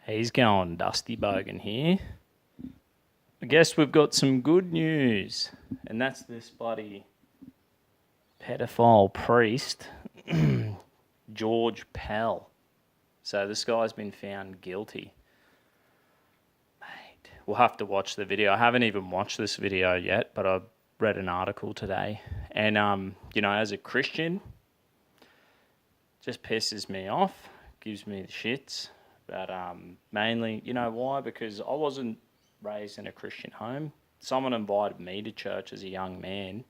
He's going Dusty Bogan here. I guess we've got some good news, and that's this bloody pedophile priest, George Pell. So this guy's been found guilty. Mate, we'll have to watch the video. I haven't even watched this video yet, but I read an article today. And, as a Christian, just pisses me off, gives me the shits. But mainly, you know why? Because I wasn't raised in a Christian home. Someone invited me to church as a young man,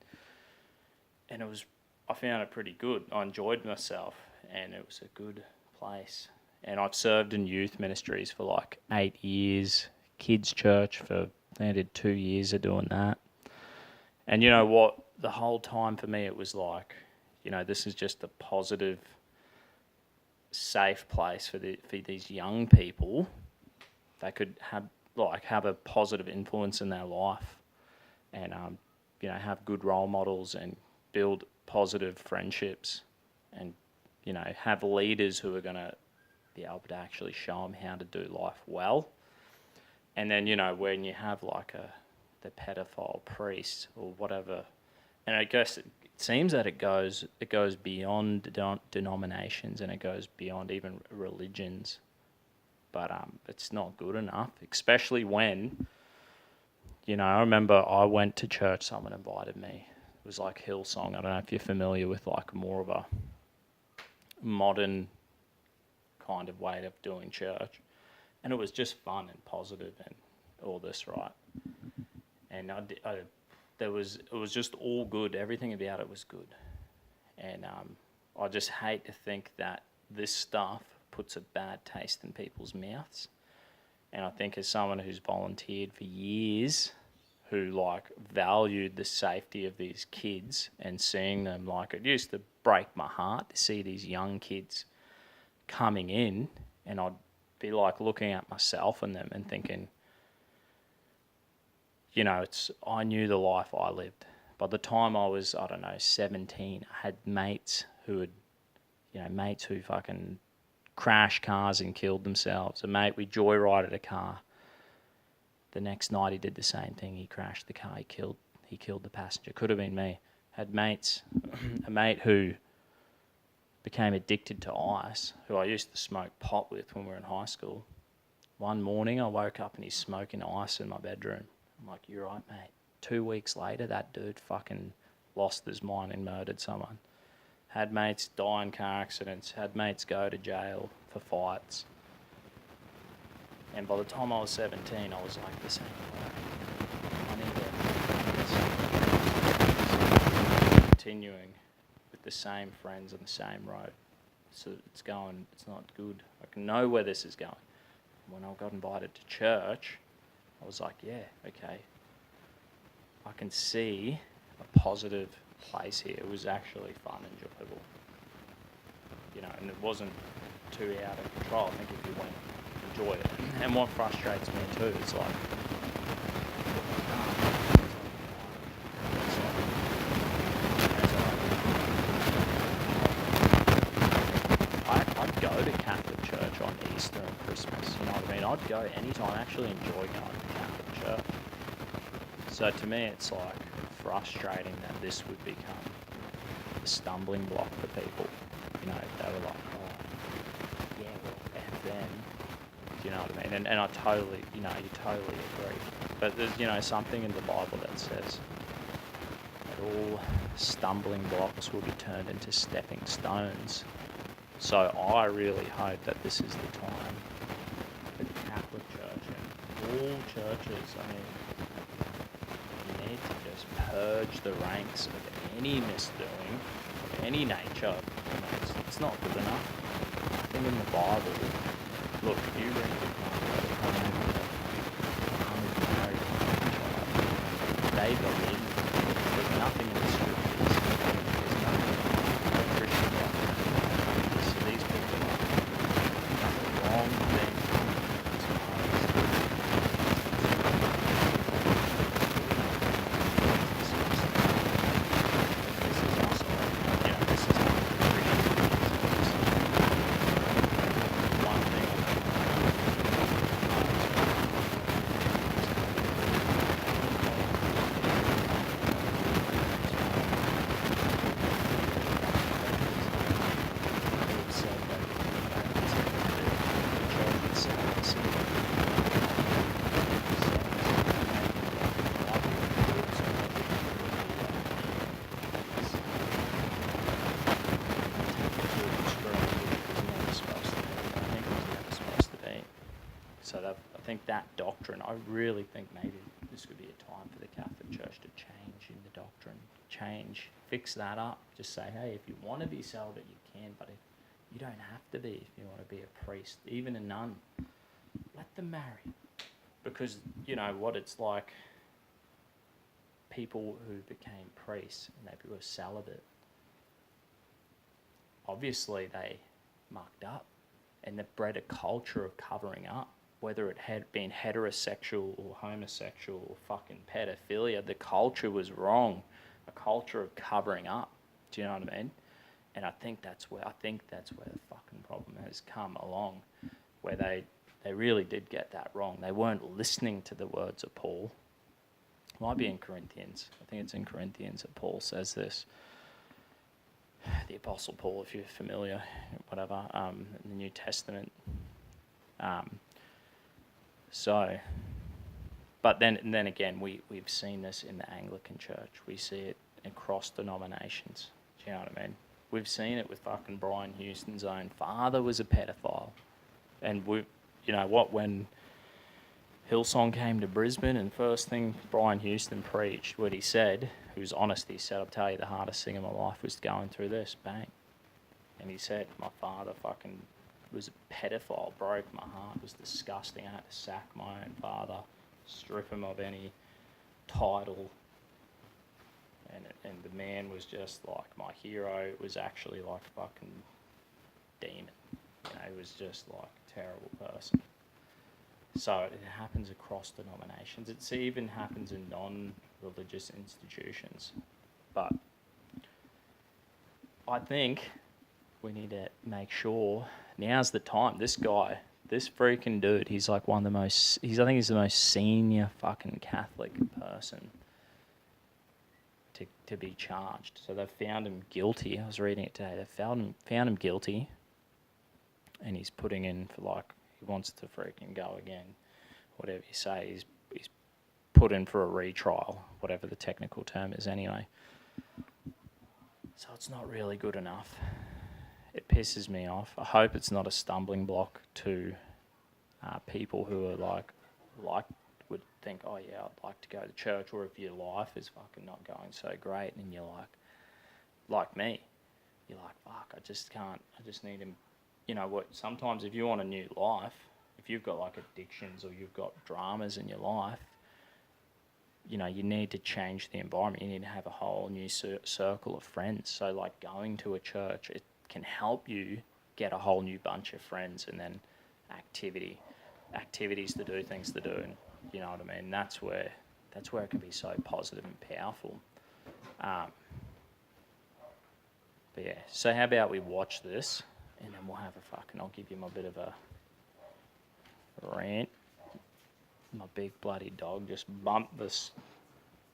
and I found it pretty good. I enjoyed myself, and it was a good place. And I've served in youth ministries for like 8 years, kids' church I did 2 years of doing that. And you know what? The whole time for me, it was like, this is just a positive, safe place for these young people. They could have a positive influence in their life, and have good role models and build positive friendships, and have leaders who are going to be able to actually show them how to do life well. And then when you have the pedophile priest or whatever, and I guess it seems that it goes beyond denominations, and it goes beyond even religions. But it's not good enough, especially when, I remember I went to church, someone invited me. It was like Hillsong. I don't know if you're familiar with more of a modern kind of way of doing church. And it was just fun and positive and all this, right? And it was just all good. Everything about it was good. And I just hate to think that this stuff puts a bad taste in people's mouths. And I think as someone who's volunteered for years, who valued the safety of these kids and seeing them, it used to break my heart to see these young kids coming in, and I'd be looking at myself and them and thinking, I knew the life I lived. By the time I was, 17, I had mates who fucking crashed cars and killed themselves. A mate, we joyrided a car. The next night he did the same thing. He crashed the car. He killed the passenger. Could have been me. Had mates, a mate who became addicted to ice, who I used to smoke pot with when we were in high school. One morning I woke up and he's smoking ice in my bedroom. I'm like, you're right, mate. 2 weeks later, that dude fucking lost his mind and murdered someone. Had mates die in car accidents. Had mates go to jail for fights. And by the time I was 17, I was the same way. I need to continuing with the same friends on the same road. So it's not good. I can know where this is going. When I got invited to church, I was like, yeah, okay. I can see a positive place here. It was actually fun and enjoyable. And it wasn't too out of control. I think if you went, enjoy it. And what frustrates me too, it's I'd go to Catholic church on Easter and Christmas, you know what I mean? I'd go anytime. I actually enjoy going to Catholic church. So to me, it's frustrating that this would become a stumbling block for people. They were like, oh, yeah, well, F them. Do you know what I mean? And I totally, you totally agree. But there's, something in the Bible that says that all stumbling blocks will be turned into stepping stones. So I really hope that this is the time that the Catholic Church and all churches, you need to just purge the ranks of any misdoing of any nature. It's not good enough. Nothing in the Bible. Look, if you read the Bible, they believe there's nothing in the scriptures. There's nothing in the Christian life. So these people are the wrong thing. So I think that doctrine, I really think maybe this would be a time for the Catholic Church to change in the doctrine, fix that up. Just say, hey, if you want to be celibate, you can, but if you don't have to be if you want to be a priest, even a nun. Let them marry. Because, you know, what it's like, people who became priests and they were celibate, obviously they mucked up and they bred a culture of covering up. Whether it had been heterosexual or homosexual or fucking pedophilia, the culture was wrong. A culture of covering up. Do you know what I mean? And I think that's where the fucking problem has come along, where they really did get that wrong. They weren't listening to the words of Paul. It might be in Corinthians. I think it's in Corinthians that Paul says this. The Apostle Paul, if you're familiar, whatever, in the New Testament. But then again, we've seen this in the Anglican Church. We see it across denominations. Do you know what I mean? We've seen it with fucking Brian Houston's own father was a pedophile. And when Hillsong came to Brisbane, and first thing Brian Houston preached, what he said, he was honest, he said, I'll tell you, the hardest thing in my life was going through this, bang. And he said, my father fucking was a pedophile, broke my heart, it was disgusting, I had to sack my own father, strip him of any title, and the man was just like my hero. It was actually like a fucking demon. You know, he was just like a terrible person. So it happens across denominations. It even happens in non-religious institutions. But I think we need to make sure now's the time. This guy, this freaking dude, he's like one of the most, I think he's the most senior fucking Catholic person to be charged. So they've found him guilty. I was reading it today. They found him guilty, and he's putting in for like, he wants to freaking go again. Whatever you say, he's put in for a retrial, whatever the technical term is anyway. So it's not really good enough. It pisses me off. I hope it's not a stumbling block to people who are like would think, oh yeah, I'd like to go to church, or if your life is fucking not going so great, and you're like me, you're like, fuck, I just can't, I just need him. You know what, sometimes if you want a new life, if you've got like addictions or you've got dramas in your life, you know, you need to change the environment. You need to have a whole new circle of friends. So like going to a church, it can help you get a whole new bunch of friends, and then activities to do, things to do, and you know what I mean? That's where it can be so positive and powerful. But yeah, so how about we watch this, and then we'll have a fucking, I'll give you my bit of a rant. My big bloody dog just bumped this.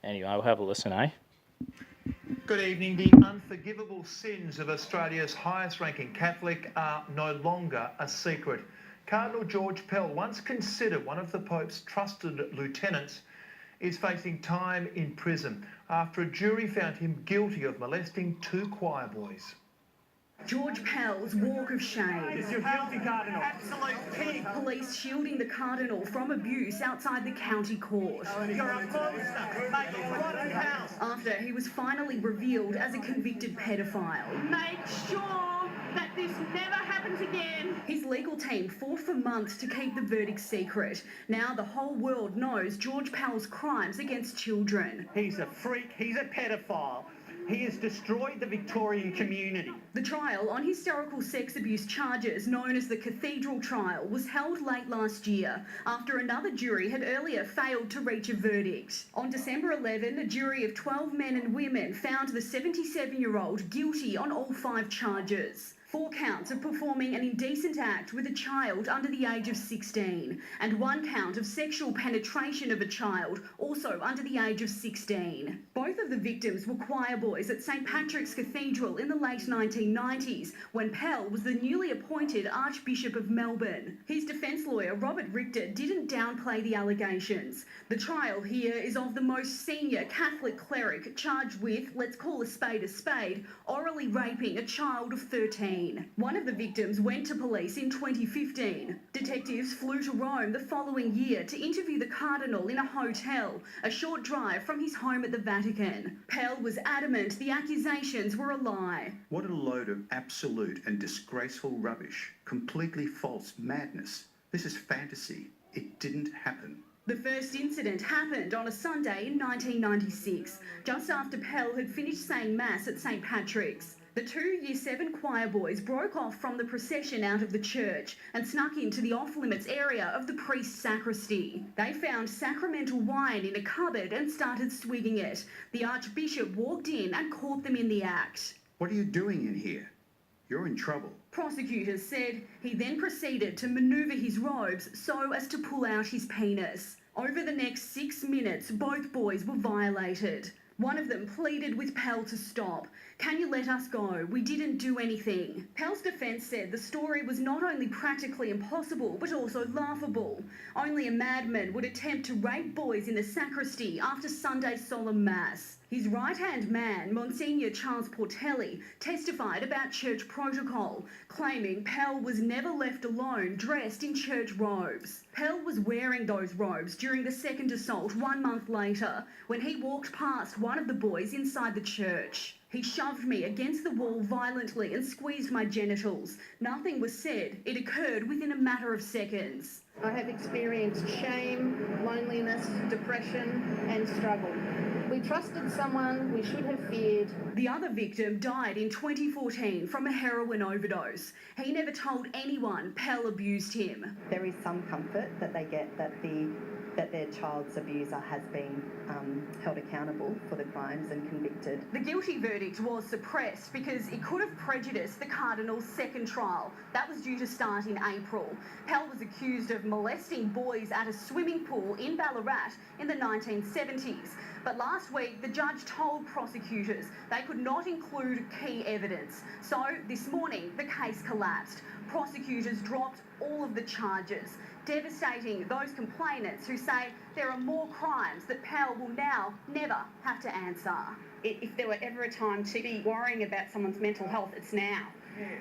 Anyway, we'll have a listen, eh? Good evening. The unforgivable sins of Australia's highest-ranking Catholic are no longer a secret. Cardinal George Pell, once considered one of the Pope's trusted lieutenants, is facing time in prison after a jury found him guilty of molesting 2 choir boys. George Pell's walk of shame. You're guilty, Cardinal. Absolute pig. Police shielding the Cardinal from abuse outside the county court. You're a monster. Make it rotten hell. After he was finally revealed as a convicted pedophile. Make sure that this never happens again. His legal team fought for months to keep the verdict secret. Now the whole world knows George Pell's crimes against children. He's a freak. He's a pedophile. He has destroyed the Victorian community. The trial on hysterical sex abuse charges, known as the Cathedral Trial, was held late last year after another jury had earlier failed to reach a verdict. On December 11, a jury of 12 men and women found the 77-year-old guilty on all 5 charges. 4 counts of performing an indecent act with a child under the age of 16, and 1 count of sexual penetration of a child, also under the age of 16. Both of the victims were choir boys at St Patrick's Cathedral in the late 1990s, when Pell was the newly appointed Archbishop of Melbourne. His defence lawyer lawyer, Robert Richter, didn't downplay the allegations. The trial here is of the most senior Catholic cleric charged with, let's call a spade, orally raping a child of 13. One of the victims went to police in 2015. Detectives flew to Rome the following year to interview the Cardinal in a hotel, a short drive from his home at the Vatican. Pell was adamant the accusations were a lie. What a load of absolute and disgraceful rubbish. Completely false madness. This is fantasy. It didn't happen. The first incident happened on a Sunday in 1996, just after Pell had finished saying Mass at St Patrick's. The two Year 7 choir boys broke off from the procession out of the church and snuck into the off-limits area of the priest's sacristy. They found sacramental wine in a cupboard and started swigging it. The Archbishop walked in and caught them in the act. What are you doing in here? You're in trouble. Prosecutors said he then proceeded to manoeuvre his robes so as to pull out his penis. Over the next 6 minutes, both boys were violated. One of them pleaded with Pell to stop. Can you let us go? We didn't do anything. Pell's defence said the story was not only practically impossible, but also laughable. Only a madman would attempt to rape boys in the sacristy after Sunday's solemn Mass. His right-hand man, Monsignor Charles Portelli, testified about church protocol, claiming Pell was never left alone dressed in church robes. Pell was wearing those robes during the second assault 1 month later, when he walked past one of the boys inside the church. He shoved me against the wall violently and squeezed my genitals. Nothing was said. It occurred within a matter of seconds. I have experienced shame, loneliness, depression and struggle. We trusted someone we should have feared. The other victim died in 2014 from a heroin overdose. He never told anyone Pell abused him. There is some comfort that they get that their child's abuser has been held accountable for the crimes and convicted. The guilty verdict was suppressed because it could have prejudiced the Cardinal's second trial. That was due to start in April. Pell was accused of molesting boys at a swimming pool in Ballarat in the 1970s. But last week, the judge told prosecutors they could not include key evidence. So this morning, the case collapsed. Prosecutors dropped all of the charges, devastating those complainants who say there are more crimes that Pell will now never have to answer. If there were ever a time to be worrying about someone's mental health, it's now.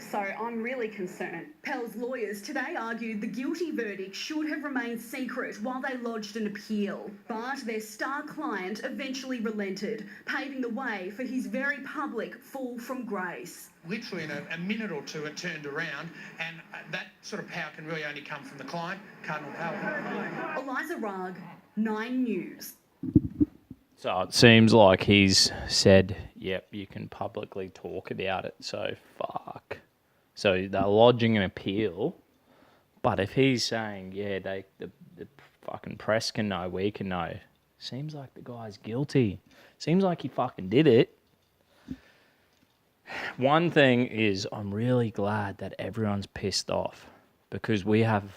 So I'm really concerned. Pell's lawyers today argued the guilty verdict should have remained secret while they lodged an appeal. But their star client eventually relented, paving the way for his very public fall from grace. Literally in a minute or two it turned around, and that sort of power can really only come from the client, Cardinal Pell. Eliza Rugg, 9 News. So it seems like he's said, yep, you can publicly talk about it, so fuck. So they're lodging an appeal, but if he's saying, yeah, the fucking press can know, we can know, seems like the guy's guilty. Seems like he fucking did it. One thing is, I'm really glad that everyone's pissed off, because we're on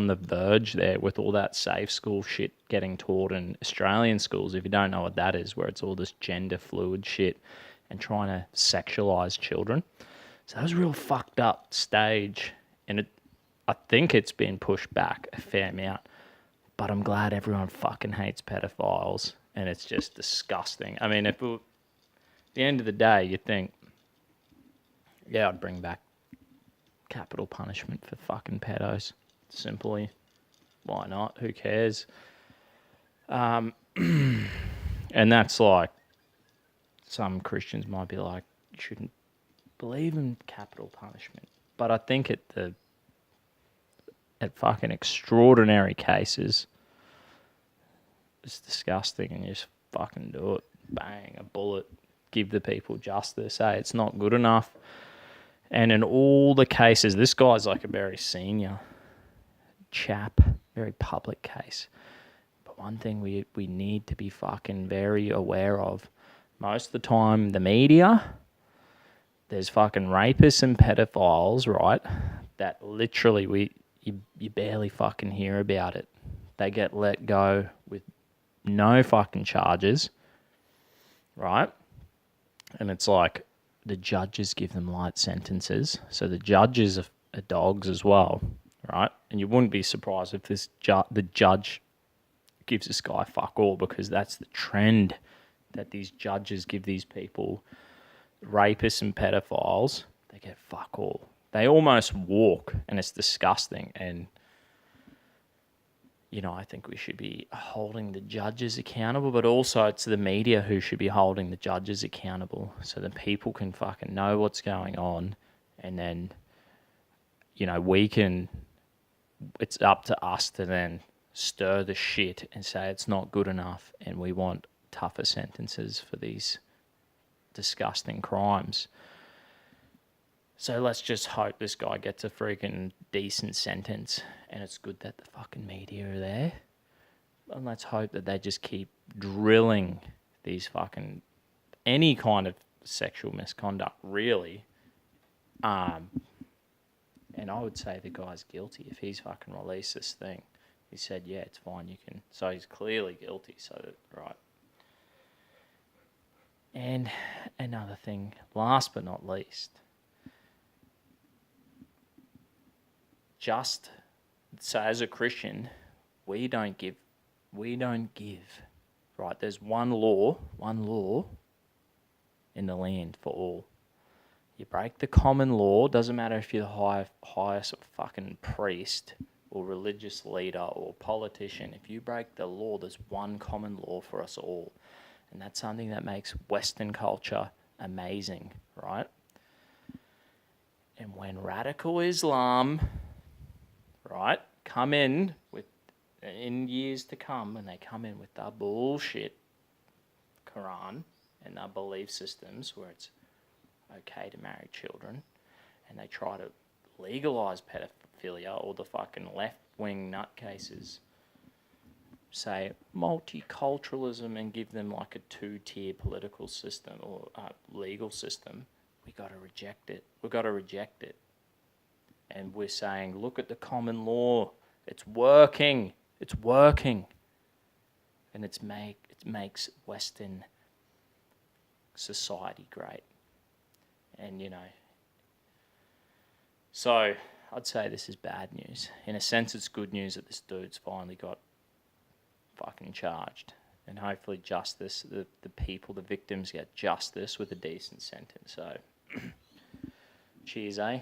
the verge there with all that safe school shit getting taught in Australian schools. If you don't know what that is, where it's all this gender fluid shit and trying to sexualize children. So that was a real fucked up stage, and I think it's been pushed back a fair amount. But I'm glad everyone fucking hates pedophiles, and it's just disgusting. I mean, at the end of the day, you think, yeah, I'd bring back capital punishment for fucking pedos. Simply, why not? Who cares? And that's like, some Christians might be like, you shouldn't believe in capital punishment. But I think at fucking extraordinary cases, it's disgusting, and you just fucking do it. Bang, a bullet, give the people justice. Hey, it's not good enough. And in all the cases, this guy's like a very senior chap, very public case. But one thing we need to be fucking very aware of, most of the time, the media, there's fucking rapists and pedophiles, right, that literally you barely fucking hear about it. They get let go with no fucking charges, right? And it's like, the judges give them light sentences. So the judges are dogs as well, right? And you wouldn't be surprised if the judge gives this guy fuck all, because that's the trend, that these judges give these people, rapists and pedophiles, they get fuck all. They almost walk, and it's disgusting. And, you know, I think we should be holding the judges accountable, but also it's the media who should be holding the judges accountable, so that people can fucking know what's going on. And then, you know, it's up to us to then stir the shit and say it's not good enough and we want tougher sentences for these disgusting crimes. So let's just hope this guy gets a freaking decent sentence, and it's good that the fucking media are there. And let's hope that they just keep drilling these fucking, any kind of sexual misconduct, really. And I would say the guy's guilty if he's fucking released this thing. He said, yeah, it's fine, you can. So he's clearly guilty, so right. And another thing, last but not least, so as a Christian, we don't give, right? There's one law in the land for all. You break the common law, doesn't matter if you're the highest fucking priest or religious leader or politician. If you break the law, there's one common law for us all. And that's something that makes Western culture amazing, right? And when radical Islam, right, come in years to come, and they come in with their bullshit Quran and their belief systems where it's okay to marry children, and they try to legalise pedophilia, or the fucking left-wing nutcases say multiculturalism and give them like a two-tier political system or legal system, we got to reject it. We've got to reject it. And we're saying, look at the common law. It's working. It's working. And it makes Western society great. And, you know, so I'd say this is bad news. In a sense, it's good news that this dude's finally got fucking charged. And hopefully justice, the people, the victims get justice with a decent sentence. So, cheers, eh?